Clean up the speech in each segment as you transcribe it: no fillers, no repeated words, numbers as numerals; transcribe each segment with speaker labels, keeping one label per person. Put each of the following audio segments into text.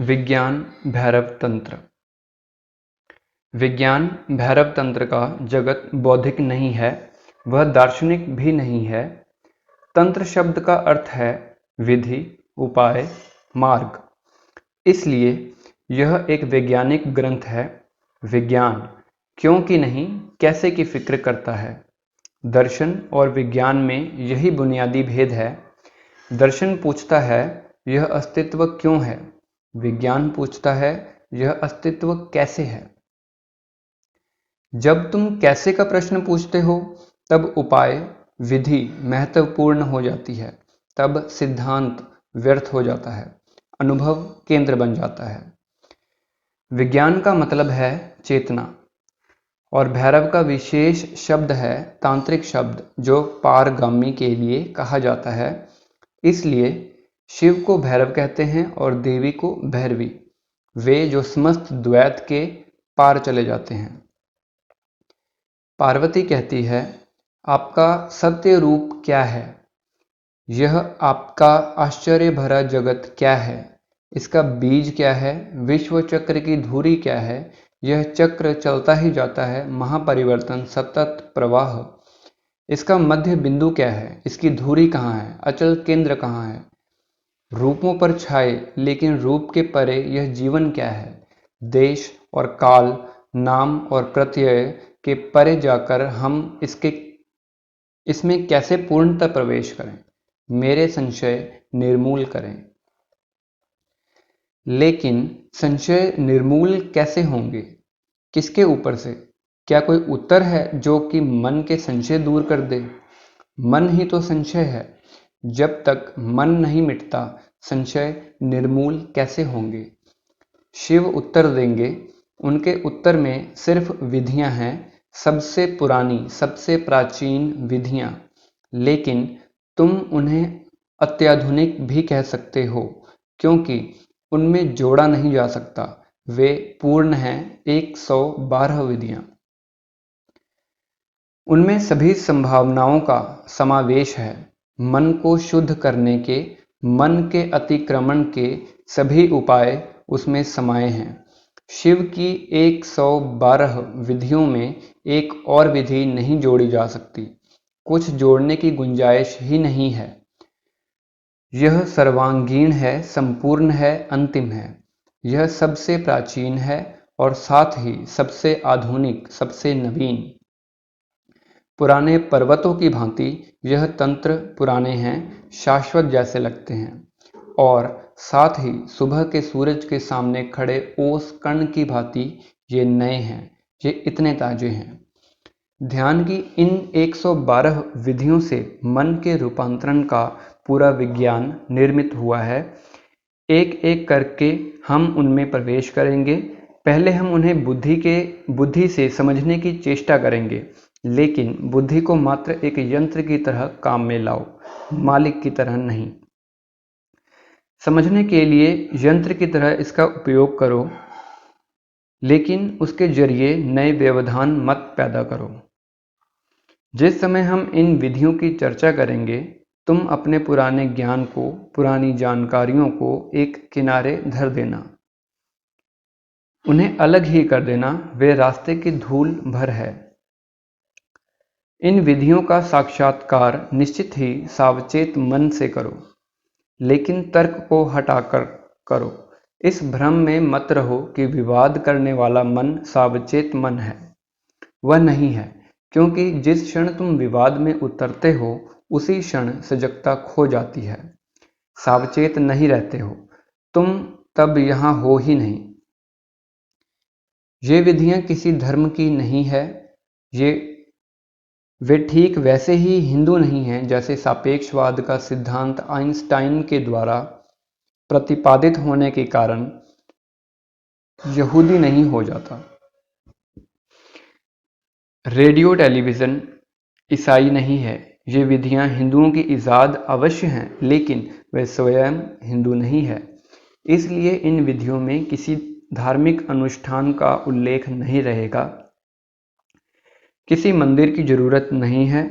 Speaker 1: विज्ञान भैरव तंत्र। विज्ञान भैरव तंत्र का जगत बौद्धिक नहीं है, वह दार्शनिक भी नहीं है। तंत्र शब्द का अर्थ है विधि, उपाय, मार्ग। इसलिए यह एक वैज्ञानिक ग्रंथ है। विज्ञान क्यों की नहीं, कैसे की फिक्र करता है। दर्शन और विज्ञान में यही बुनियादी भेद है। दर्शन पूछता है यह अस्तित्व क्यों है, विज्ञान पूछता है यह अस्तित्व कैसे है। जब तुम कैसे का प्रश्न पूछते हो तब उपाय, विधि महत्वपूर्ण हो जाती है, तब सिद्धांत व्यर्थ हो जाता है, अनुभव केंद्र बन जाता है। विज्ञान का मतलब है चेतना, और भैरव का विशेष शब्द है तांत्रिक शब्द, जो पारगामी के लिए कहा जाता है। इसलिए शिव को भैरव कहते हैं और देवी को भैरवी, वे जो समस्त द्वैत के पार चले जाते हैं। पार्वती कहती है, आपका सत्य रूप क्या है, यह आपका आश्चर्य भरा जगत क्या है, इसका बीज क्या है, विश्व चक्र की धुरी क्या है, यह चक्र चलता ही जाता है, महापरिवर्तन सतत प्रवाह, इसका मध्य बिंदु क्या है, इसकी धुरी कहाँ है, अचल केंद्र कहाँ है। रूपों पर छाए लेकिन रूप के परे यह जीवन क्या है। देश और काल, नाम और प्रत्यय के परे जाकर हम इसमें कैसे पूर्णतः प्रवेश करें, मेरे संशय निर्मूल करें। लेकिन संशय निर्मूल कैसे होंगे, किसके ऊपर से। क्या कोई उत्तर है जो कि मन के संशय दूर कर दे। मन ही तो संशय है। जब तक मन नहीं मिटता, संशय निर्मूल कैसे होंगे। शिव उत्तर देंगे, उनके उत्तर में सिर्फ विधियां हैं, सबसे पुरानी सबसे प्राचीन विधियां। लेकिन तुम उन्हें अत्याधुनिक भी कह सकते हो, क्योंकि उनमें जोड़ा नहीं जा सकता, वे पूर्ण हैं। 112 विधियां, उनमें सभी संभावनाओं का समावेश है। मन को शुद्ध करने के, मन के अतिक्रमण के सभी उपाय उसमें समाये हैं। शिव की 112 विधियों में एक और विधि नहीं जोड़ी जा सकती, कुछ जोड़ने की गुंजाइश ही नहीं है। यह सर्वांगीण है, संपूर्ण है, अंतिम है। यह सबसे प्राचीन है और साथ ही सबसे आधुनिक, सबसे नवीन। पुराने पर्वतों की भांति यह तंत्र पुराने हैं, शाश्वत जैसे लगते हैं, और साथ ही सुबह के सूरज के सामने खड़े ओस कण की भांति ये नए हैं, ये इतने ताजे हैं। ध्यान की इन 112 विधियों से मन के रूपांतरण का पूरा विज्ञान निर्मित हुआ है। एक एक करके हम उनमें प्रवेश करेंगे। पहले हम उन्हें बुद्धि से समझने की चेष्टा करेंगे, लेकिन बुद्धि को मात्र एक यंत्र की तरह काम में लाओ, मालिक की तरह नहीं। समझने के लिए यंत्र की तरह इसका उपयोग करो, लेकिन उसके जरिए नए व्यवधान मत पैदा करो। जिस समय हम इन विधियों की चर्चा करेंगे, तुम अपने पुराने ज्ञान को, पुरानी जानकारियों को एक किनारे धर देना, उन्हें अलग ही कर देना, वे रास्ते की धूल भर है। इन विधियों का साक्षात्कार निश्चित ही सावचेत मन से करो, लेकिन तर्क को हटाकर करो। इस भ्रम में मत रहो कि विवाद करने वाला मन सावचेत मन है, वह नहीं है, क्योंकि जिस क्षण तुम विवाद में उतरते हो, उसी क्षण सजगता खो जाती है। सावचेत नहीं रहते हो तुम, तब यहां हो ही नहीं। ये विधियां किसी धर्म की नहीं है, वे ठीक वैसे ही हिंदू नहीं हैं जैसे सापेक्षवाद का सिद्धांत आइंस्टाइन के द्वारा प्रतिपादित होने के कारण यहूदी नहीं हो जाता। रेडियो टेलीविज़न ईसाई नहीं है। ये विधियां हिंदुओं की ईजाद अवश्य हैं, लेकिन वे स्वयं हिंदू नहीं है। इसलिए इन विधियों में किसी धार्मिक अनुष्ठान का उल्लेख नहीं रहेगा। किसी मंदिर की जरूरत नहीं है,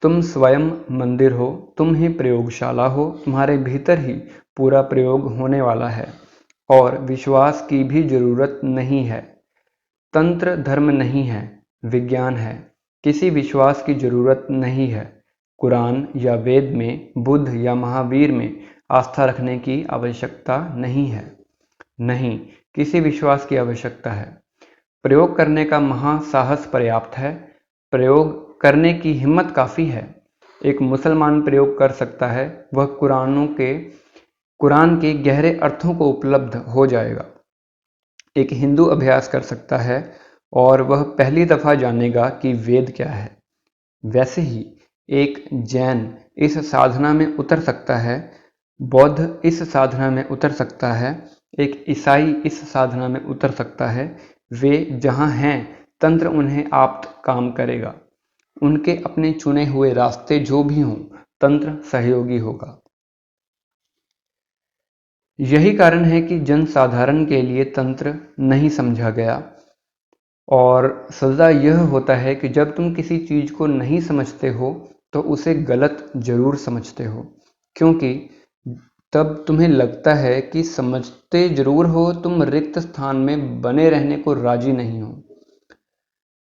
Speaker 1: तुम स्वयं मंदिर हो, तुम ही प्रयोगशाला हो, तुम्हारे भीतर ही पूरा प्रयोग होने वाला है। और विश्वास की भी जरूरत नहीं है। तंत्र धर्म नहीं है, विज्ञान है। किसी विश्वास की जरूरत नहीं है। कुरान या वेद में, बुद्ध या महावीर में आस्था रखने की आवश्यकता नहीं है। नहीं, किसी विश्वास की आवश्यकता है। प्रयोग करने का महासाहस पर्याप्त है। प्रयोग करने की हिम्मत काफ़ी है। एक मुसलमान प्रयोग कर सकता है, वह कुरान के गहरे अर्थों को उपलब्ध हो जाएगा। एक हिंदू अभ्यास कर सकता है और वह पहली दफ़ा जानेगा कि वेद क्या है। वैसे ही एक जैन इस साधना में उतर सकता है, बौद्ध इस साधना में उतर सकता है, एक ईसाई इस साधना में उतर सकता है। वे जहाँ हैं, तंत्र उन्हें आप्त काम करेगा। उनके अपने चुने हुए रास्ते जो भी हों, तंत्र सहयोगी होगा। यही कारण है कि जनसाधारण के लिए तंत्र नहीं समझा गया। और सज़ा यह होता है कि जब तुम किसी चीज़ को नहीं समझते हो तो उसे गलत जरूर समझते हो, क्योंकि तब तुम्हें लगता है कि समझते जरूर हो, तुम रिक्त स्थान में बने रहने को राजी नहीं हो।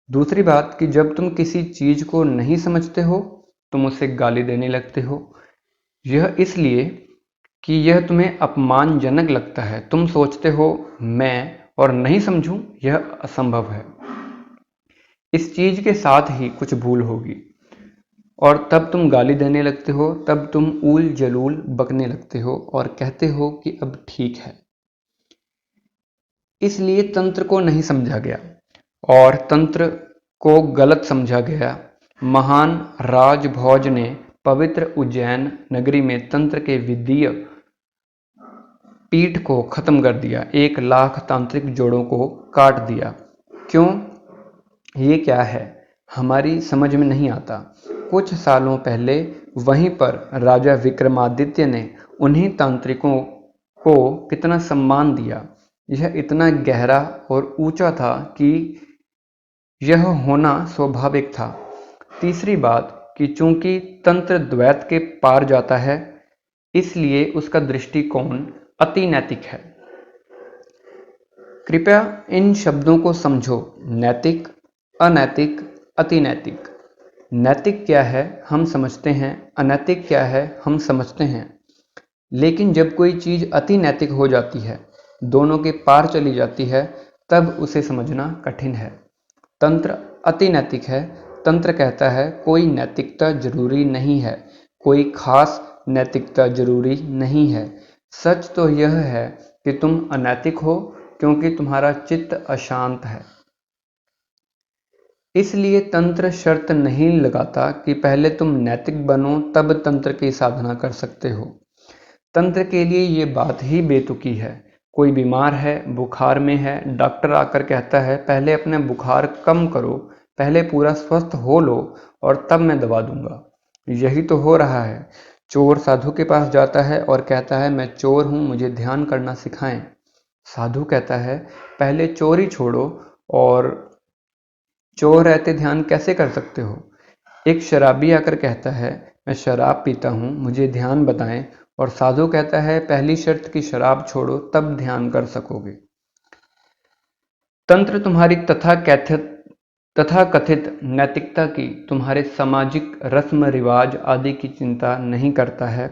Speaker 1: दूसरी बात कि जब तुम किसी चीज़ को नहीं समझते हो, तुम उसे गाली देने लगते हो। यह इसलिए कि यह तुम्हें अपमानजनक लगता है। तुम सोचते हो मैं और नहीं समझूं, यह असंभव है। इस चीज के साथ ही कुछ भूल होगी और तब तुम गाली देने लगते हो। तब तुम ऊल जलूल बकने लगते हो और कहते हो कि अब ठीक है। इसलिए तंत्र को नहीं समझा गया और तंत्र को गलत समझा गया। महान राजभोज ने पवित्र उज्जैन नगरी में तंत्र के विद्या पीठ को खत्म कर दिया। 1,00,000 तांत्रिक जोड़ों को काट दिया। क्यों? ये क्या है, हमारी समझ में नहीं आता। कुछ सालों पहले वहीं पर राजा विक्रमादित्य ने उन्हीं तांत्रिकों को कितना सम्मान दिया। यह इतना गहरा और ऊंचा था कि यह होना स्वाभाविक था। तीसरी बात कि चूंकि तंत्र द्वैत के पार जाता है, इसलिए उसका दृष्टिकोण अति नैतिक है। कृपया इन शब्दों को समझो। नैतिक, अनैतिक, अतिनैतिक। नैतिक क्या है हम समझते हैं, अनैतिक क्या है हम समझते हैं। लेकिन जब कोई चीज़ अति नैतिक हो जाती है, दोनों के पार चली जाती है, तब उसे समझना कठिन है। तंत्र अति नैतिक है। तंत्र कहता है कोई नैतिकता जरूरी नहीं है, कोई खास नैतिकता जरूरी नहीं है। सच तो यह है कि तुम अनैतिक हो क्योंकि तुम्हारा चित्त अशांत है। इसलिए तंत्र शर्त नहीं लगाता कि पहले तुम नैतिक बनो, तब तंत्र की साधना कर सकते हो। तंत्र के लिए ये बात ही बेतुकी है। कोई बीमार है, बुखार में है, डॉक्टर आकर कहता है पहले अपने बुखार कम करो, पहले पूरा स्वस्थ हो लो और तब मैं दवा दूंगा। यही तो हो रहा है। चोर साधु के पास जाता है और कहता है मैं चोर हूं, मुझे ध्यान करना सिखाएं। साधु कहता है पहले चोरी छोड़ो, और चोर रहते ध्यान कैसे कर सकते हो। एक शराबी आकर कहता है मैं शराब पीता हूँ, मुझे ध्यान बताएं, और साधु कहता है पहली शर्त की शराब छोड़ो, तब ध्यान कर सकोगे। तंत्र तुम्हारी तथाकथित नैतिकता की, तुम्हारे सामाजिक रस्म रिवाज आदि की चिंता नहीं करता है।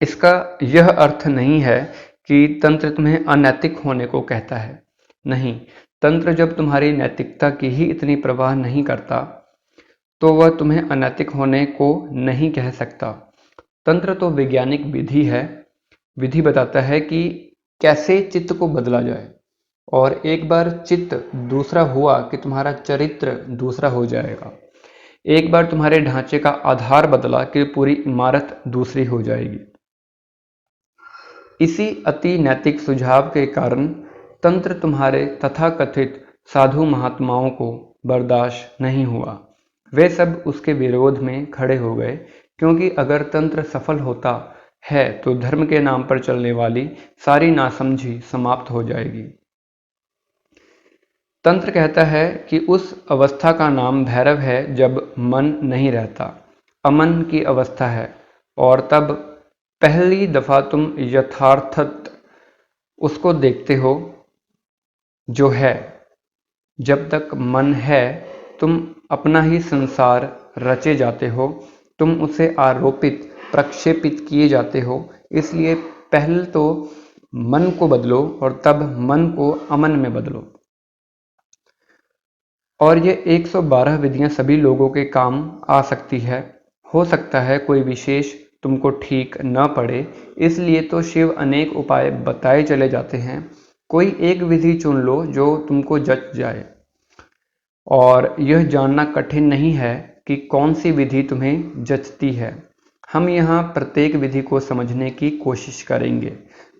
Speaker 1: इसका यह अर्थ नहीं है कि तंत्र तुम्हें अनैतिक होने को कहता है। नहीं, तंत्र जब तुम्हारी नैतिकता की ही इतनी परवाह नहीं करता, तो वह तुम्हें अनैतिक होने को नहीं कह सकता। तंत्र तो वैज्ञानिक विधि है। विधि बताता है कि कैसे चित्त को बदला जाए, और एक बार चित्त दूसरा हुआ कि तुम्हारा चरित्र दूसरा हो जाएगा। एक बार तुम्हारे ढांचे का आधार बदला कि पूरी इमारत दूसरी हो जाएगी। इसी अति नैतिक सुझाव के कारण तंत्र तुम्हारे तथाकथित साधु महात्माओं को बर्दाश्त नहीं हुआ। वे सब उसके विरोध में खड़े हो गए, क्योंकि अगर तंत्र सफल होता है तो धर्म के नाम पर चलने वाली सारी नासमझी समाप्त हो जाएगी। तंत्र कहता है कि उस अवस्था का नाम भैरव है जब मन नहीं रहता, अमन की अवस्था है, और तब पहली दफा तुम यथार्थत उसको देखते हो जो है। जब तक मन है तुम अपना ही संसार रचे जाते हो, तुम उसे आरोपित प्रक्षेपित किए जाते हो। इसलिए पहले तो मन को बदलो और तब मन को अमन में बदलो। और ये 112 विधियां सभी लोगों के काम आ सकती है। हो सकता है कोई विशेष तुमको ठीक न पड़े, इसलिए तो शिव अनेक उपाय बताए चले जाते हैं। कोई एक विधि चुन लो जो तुमको जच जाए। और यह जानना कठिन नहीं है कि कौन सी विधि तुम्हें जचती है। हम यहाँ प्रत्येक विधि को समझने की कोशिश करेंगे।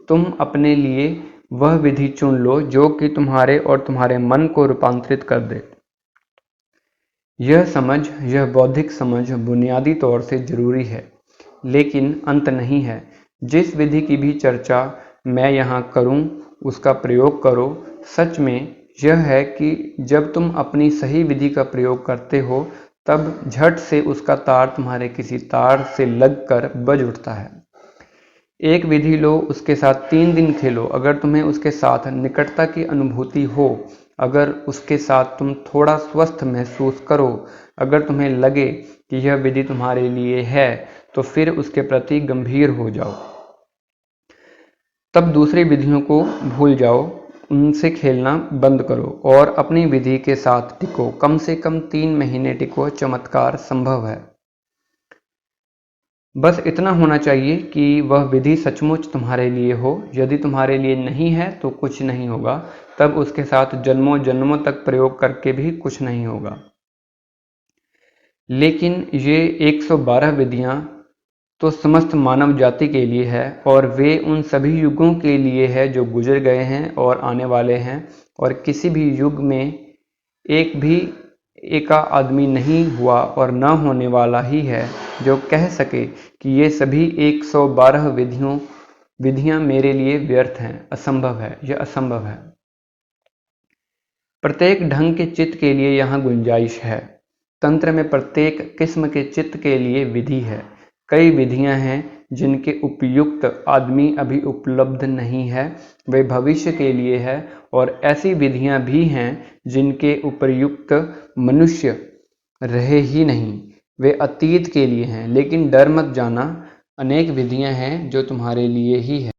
Speaker 1: तुम अपने लिए वह विधि चुन लो जो कि तुम्हारे और तुम्हारे मन को रूपांतरित कर दे। यह बौद्धिक समझ बुनियादी तौर से जरूरी है, लेकिन अंत नहीं है। जिस विधि की भी चर्चा मैं यहाँ करूँ उसका प्रयोग करो। सच में यह है कि जब तुम अपनी सही विधि का प्रयोग करते हो तब झट से उसका तार तुम्हारे किसी तार से लगकर बज उठता है। एक विधि लो, उसके साथ 3 दिन खेलो। अगर तुम्हें उसके साथ निकटता की अनुभूति हो, अगर उसके साथ तुम थोड़ा स्वस्थ महसूस करो, अगर तुम्हें लगे कि यह विधि तुम्हारे लिए है, तो फिर उसके प्रति गंभीर हो जाओ। तब दूसरी विधियों को भूल जाओ, उनसे खेलना बंद करो और अपनी विधि के साथ टिको। कम से कम 3 महीने टिको, चमत्कार संभव है। बस इतना होना चाहिए कि वह विधि सचमुच तुम्हारे लिए हो। यदि तुम्हारे लिए नहीं है तो कुछ नहीं होगा, तब उसके साथ जन्मों जन्मों तक प्रयोग करके भी कुछ नहीं होगा। लेकिन ये 112 विधियां तो समस्त मानव जाति के लिए है, और वे उन सभी युगों के लिए है जो गुजर गए हैं और आने वाले हैं। और किसी भी युग में एक भी एका आदमी नहीं हुआ और न होने वाला ही है जो कह सके कि ये सभी 112 विधियां मेरे लिए व्यर्थ हैं। असंभव है, यह असंभव है। प्रत्येक ढंग के चित्त के लिए यहाँ गुंजाइश है। तंत्र में प्रत्येक किस्म के चित्त के लिए विधि है। कई विधियां हैं जिनके उपयुक्त आदमी अभी उपलब्ध नहीं है, वे भविष्य के लिए है। और ऐसी विधियां भी हैं जिनके उपयुक्त मनुष्य रहे ही नहीं, वे अतीत के लिए हैं। लेकिन डर मत जाना, अनेक विधियां हैं जो तुम्हारे लिए ही है।